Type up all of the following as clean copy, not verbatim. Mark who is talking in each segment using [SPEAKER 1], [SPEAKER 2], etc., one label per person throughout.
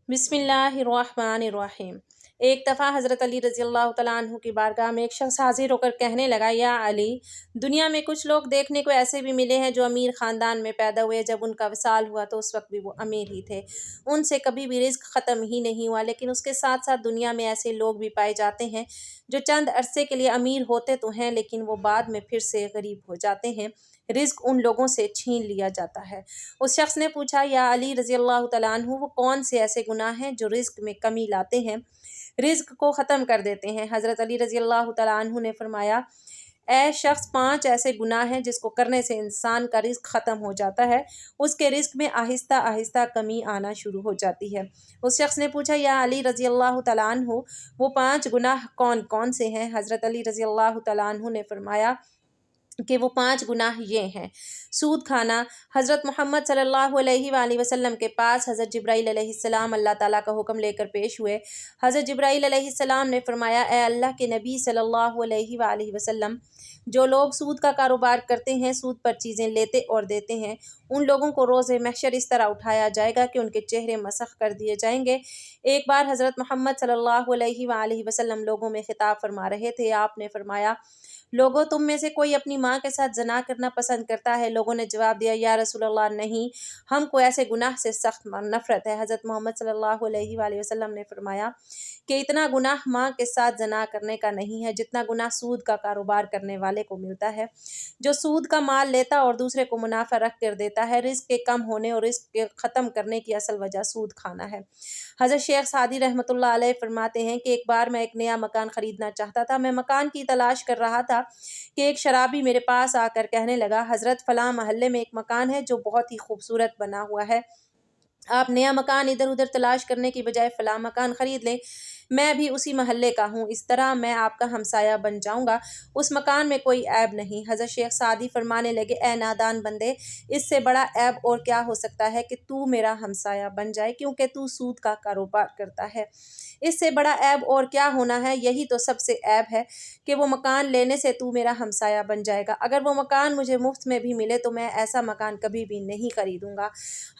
[SPEAKER 1] بسم اللہ الرحمن الرحیم۔ ایک دفعہ حضرت علی رضی اللہ تعالیٰ عنہ کی بارگاہ میں ایک شخص حاضر ہو کر کہنے لگا، یا علی، دنیا میں کچھ لوگ دیکھنے کو ایسے بھی ملے ہیں جو امیر خاندان میں پیدا ہوئے، جب ان کا وصال ہوا تو اس وقت بھی وہ امیر ہی تھے، ان سے کبھی بھی رزق ختم ہی نہیں ہوا، لیکن اس کے ساتھ ساتھ دنیا میں ایسے لوگ بھی پائے جاتے ہیں جو چند عرصے کے لیے امیر ہوتے تو ہیں لیکن وہ بعد میں پھر سے غریب ہو جاتے ہیں، رزق ان لوگوں سے چھین لیا جاتا ہے۔ اس شخص نے پوچھا، یا علی رضی اللہ تعالیٰ عنہ، وہ کون سے ایسے گناہ ہیں جو رزق میں کمی لاتے ہیں، رزق کو ختم کر دیتے ہیں؟ حضرت علی رضی اللہ تعالیٰ عنہ نے فرمایا، اے شخص، 5 ایسے گناہ ہیں جس کو کرنے سے انسان کا رزق ختم ہو جاتا ہے، اس کے رزق میں آہستہ آہستہ کمی آنا شروع ہو جاتی ہے۔ اس شخص نے پوچھا، یا علی رضی اللہ تعالیٰ عنہ، وہ 5 گناہ کون کون سے ہیں؟ حضرت علی رضی اللہ تعالیٰ عنہ نے فرمایا کہ وہ 5 گناہ یہ ہیں: سود کھانا۔ حضرت محمد صلی اللہ علیہ وآلہ وسلم کے پاس حضرت جبرائیل علیہ السلام اللہ تعالیٰ کا حکم لے کر پیش ہوئے۔ حضرت جبرائیل علیہ السلام نے فرمایا، اے اللہ کے نبی صلی اللہ علیہ وآلہ وسلم، جو لوگ سود کا کاروبار کرتے ہیں، سود پر چیزیں لیتے اور دیتے ہیں، ان لوگوں کو روز محشر اس طرح اٹھایا جائے گا کہ ان کے چہرے مسخ کر دیے جائیں گے۔ ایک بار حضرت محمد صلی اللہ علیہ وآلہ وسلم لوگوں میں خطاب فرما رہے تھے، آپ نے فرمایا، لوگوں، تم میں سے کوئی اپنی ماں کے ساتھ زنا کرنا پسند کرتا ہے؟ لوگوں نے جواب دیا، یا رسول اللہ، نہیں، ہم کو ایسے گناہ سے سخت نفرت ہے۔ حضرت محمد صلی اللہ علیہ وآلہ وسلم نے فرمایا کہ اتنا گناہ ماں کے ساتھ زنا کرنے کا نہیں ہے جتنا گناہ سود کا کاروبار کرنے والے کو ملتا ہے، جو سود کا مال لیتا اور دوسرے کو منافع رکھ کر دیتا ہے۔ رزق کے کم ہونے اور رزق کے ختم کرنے کی اصل وجہ سود کھانا ہے۔ حضرت شیخ سعدی رحمۃ اللہ علیہ فرماتے ہیں کہ ایک بار میں ایک نیا مکان خریدنا چاہتا تھا۔ میں مکان کی تلاش کر رہا تھا کہ ایک شرابی میرے پاس آ کر کہنے لگا، حضرت، فلاں محلے میں ایک مکان ہے جو بہت ہی خوبصورت بنا ہوا ہے، آپ نیا مکان ادھر ادھر تلاش کرنے کی بجائے فلاں مکان خرید لیں، میں بھی اسی محلے کا ہوں، اس طرح میں آپ کا ہمسایہ بن جاؤں گا، اس مکان میں کوئی عیب نہیں۔ حضرت شیخ سعدی فرمانے لگے، اے نادان بندے، اس سے بڑا عیب اور کیا ہو سکتا ہے کہ تو میرا ہمسایہ بن جائے، کیونکہ تو سود کا کاروبار کرتا ہے۔ اس سے بڑا عیب اور کیا ہونا ہے؟ یہی تو سب سے عیب ہے کہ وہ مکان لینے سے تو میرا ہمسایہ بن جائے گا، اگر وہ مکان مجھے مفت میں بھی ملے تو میں ایسا مکان کبھی بھی نہیں خریدوں گا۔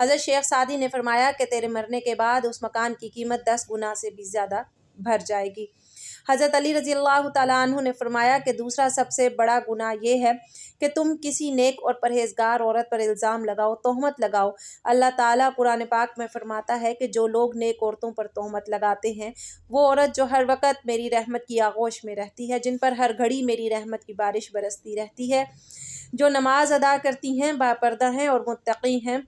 [SPEAKER 1] حضرت شیخ سعدی نے فرمایا کہ تیرے مرنے کے بعد اس مکان کی قیمت 10 گنا سے بھی زیادہ بڑھ جائے گی۔ حضرت علی رضی اللہ تعالیٰ عنہ نے فرمایا کہ دوسرا سب سے بڑا گناہ یہ ہے کہ تم کسی نیک اور پرہیزگار عورت پر الزام لگاؤ، تہمت لگاؤ۔ اللہ تعالیٰ قرآن پاک میں فرماتا ہے کہ جو لوگ نیک عورتوں پر تہمت لگاتے ہیں، وہ عورت جو ہر وقت میری رحمت کی آغوش میں رہتی ہے، جن پر ہر گھڑی میری رحمت کی بارش برستی رہتی ہے، جو نماز ادا کرتی ہیں، باپردہ ہیں اور متقی ہیں،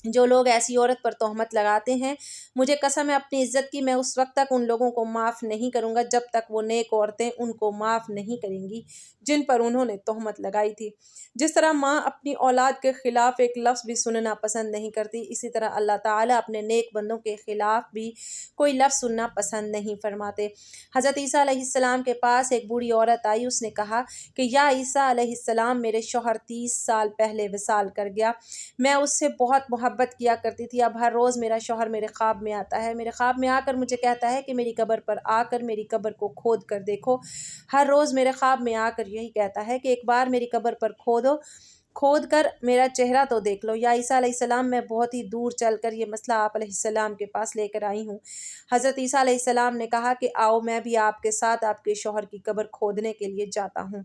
[SPEAKER 1] جو لوگ ایسی عورت پر تہمت لگاتے ہیں، مجھے قسم ہے اپنی عزت کی، میں اس وقت تک ان لوگوں کو معاف نہیں کروں گا جب تک وہ نیک عورتیں ان کو معاف نہیں کریں گی جن پر انہوں نے تہمت لگائی تھی۔ جس طرح ماں اپنی اولاد کے خلاف ایک لفظ بھی سننا پسند نہیں کرتی، اسی طرح اللہ تعالیٰ اپنے نیک بندوں کے خلاف بھی کوئی لفظ سننا پسند نہیں فرماتے۔ حضرت عیسیٰ علیہ السلام کے پاس ایک بوڑھی عورت آئی، اس نے کہا کہ یا عیسیٰ علیہ السلام، میرے شوہر 30 سال پہلے وصال کر گیا، میں اس سے بہت محبت کیا کرتی تھی، اب ہر روز میرا شوہر میرے خواب میں آتا ہے، میرے خواب میں آ کر مجھے کہتا ہے کہ میری قبر پر آ کر میری قبر کو کھود کر دیکھو، ہر روز میرے خواب میں آ کر یہی کہتا ہے کہ ایک بار میری قبر پر کھود کر میرا چہرہ تو دیکھ لو۔ یا عیسیٰ علیہ السلام، میں بہت ہی دور چل کر یہ مسئلہ آپ علیہ السلام کے پاس لے کر آئی ہوں۔ حضرت عیسیٰ علیہ السلام نے کہا کہ آؤ، میں بھی آپ کے ساتھ آپ کے شوہر کی قبر کھودنے کے لیے جاتا ہوں۔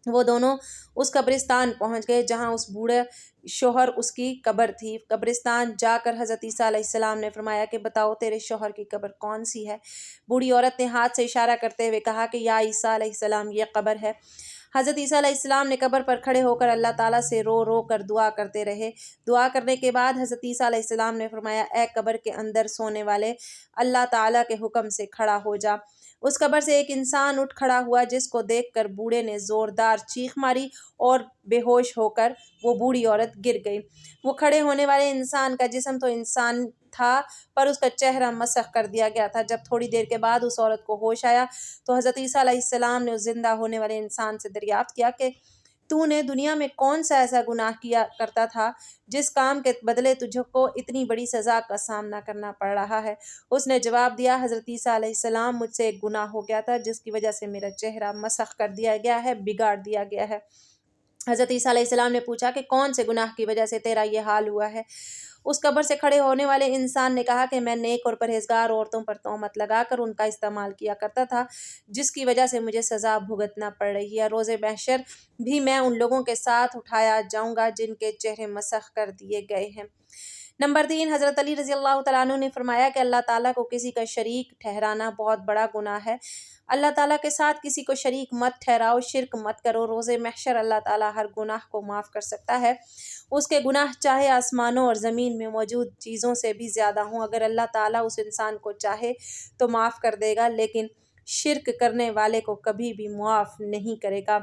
[SPEAKER 1] وہ دونوں اس قبرستان پہنچ گئے جہاں اس بوڑھے شوہر اس کی قبر تھی۔ قبرستان جا کر حضرت عیسیٰ علیہ السلام نے فرمایا کہ بتاؤ تیرے شوہر کی قبر کون سی ہے؟ بوڑھی عورت نے ہاتھ سے اشارہ کرتے ہوئے کہا کہ یا عیسیٰ علیہ السلام، یہ قبر ہے۔ حضرت عیسیٰ علیہ السلام نے قبر پر کھڑے ہو کر اللہ تعالیٰ سے رو رو کر دعا کرتے رہے۔ دعا کرنے کے بعد حضرت عیسیٰ علیہ السلام نے فرمایا، اے قبر کے اندر سونے والے، اللہ تعالیٰ کے حکم سے کھڑا ہو جا۔ اس قبر سے ایک انسان اٹھ کھڑا ہوا، جس کو دیکھ کر بوڑھے نے زوردار چیخ ماری اور بے ہوش ہو کر وہ بوڑھی عورت گر گئی۔ وہ کھڑے ہونے والے انسان کا جسم تو انسان تھا، پر اس کا چہرہ مسخ کر دیا گیا تھا۔ جب تھوڑی دیر کے بعد اس عورت کو ہوش آیا تو حضرت عیسیٰ علیہ السلام نے اس زندہ ہونے والے انسان سے دریافت کیا کہ تو نے دنیا میں کون سا ایسا گناہ کیا کرتا تھا جس کام کے بدلے تجھ کو اتنی بڑی سزا کا سامنا کرنا پڑ رہا ہے؟ اس نے جواب دیا، حضرت عیسیٰ علیہ السلام، مجھ سے ایک گناہ ہو گیا تھا جس کی وجہ سے میرا چہرہ مسخ کر دیا گیا ہے، بگاڑ دیا گیا ہے۔ حضرت عیسیٰ علیہ السلام نے پوچھا کہ کون سے گناہ کی وجہ سے تیرا یہ حال ہوا ہے؟ اس قبر سے کھڑے ہونے والے انسان نے کہا کہ میں نیک اور پرہیزگار عورتوں پر تہمت لگا کر ان کا استعمال کیا کرتا تھا، جس کی وجہ سے مجھے سزا بھگتنا پڑ رہی ہے۔ روز محشر بھی میں ان لوگوں کے ساتھ اٹھایا جاؤں گا جن کے چہرے مسخ کر دیے گئے ہیں۔ نمبر 3، حضرت علی رضی اللہ تعالیٰ عنہ نے فرمایا کہ اللہ تعالیٰ کو کسی کا شریک ٹھہرانا بہت بڑا گناہ ہے۔ اللہ تعالیٰ کے ساتھ کسی کو شریک مت ٹھہراؤ، شرک مت کرو۔ روز محشر اللہ تعالیٰ ہر گناہ کو معاف کر سکتا ہے۔ اس کے گناہ چاہے آسمانوں اور زمین میں موجود چیزوں سے بھی زیادہ ہوں۔ اگر اللہ تعالیٰ اس انسان کو چاہے تو معاف کر دے گا، لیکن شرک کرنے والے کو کبھی بھی معاف نہیں کرے گا۔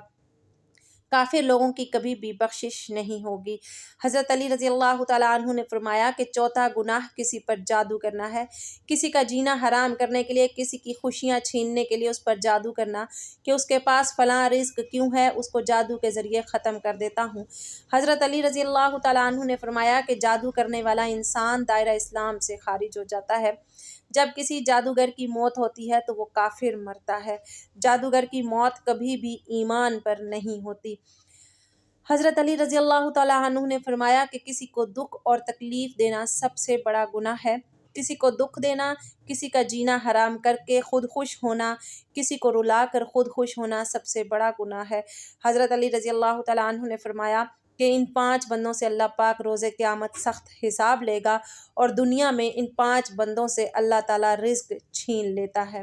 [SPEAKER 1] کافر لوگوں کی کبھی بھی بخشش نہیں ہوگی۔ حضرت علی رضی اللہ تعالیٰ عنہ نے فرمایا کہ چوتھا گناہ کسی پر جادو کرنا ہے، کسی کا جینا حرام کرنے کے لیے، کسی کی خوشیاں چھیننے کے لیے اس پر جادو کرنا کہ اس کے پاس فلاں رزق کیوں ہے، اس کو جادو کے ذریعے ختم کر دیتا ہوں۔ حضرت علی رضی اللہ تعالیٰ عنہ نے فرمایا کہ جادو کرنے والا انسان دائرہ اسلام سے خارج ہو جاتا ہے۔ جب کسی جادوگر کی موت ہوتی ہے تو وہ کافر مرتا ہے۔ جادوگر کی موت کبھی بھی ایمان پر نہیں ہوتی۔ حضرت علی رضی اللہ تعالیٰ عنہ نے فرمایا کہ کسی کو دکھ اور تکلیف دینا سب سے بڑا گناہ ہے۔ کسی کو دکھ دینا، کسی کا جینا حرام کر کے خود خوش ہونا، کسی کو رلا کر خود خوش ہونا سب سے بڑا گناہ ہے۔ حضرت علی رضی اللہ تعالیٰ عنہ نے فرمایا کہ ان 5 بندوں سے اللہ پاک روز قیامت سخت حساب لے گا، اور دنیا میں ان 5 بندوں سے اللہ تعالیٰ رزق چھین لیتا ہے۔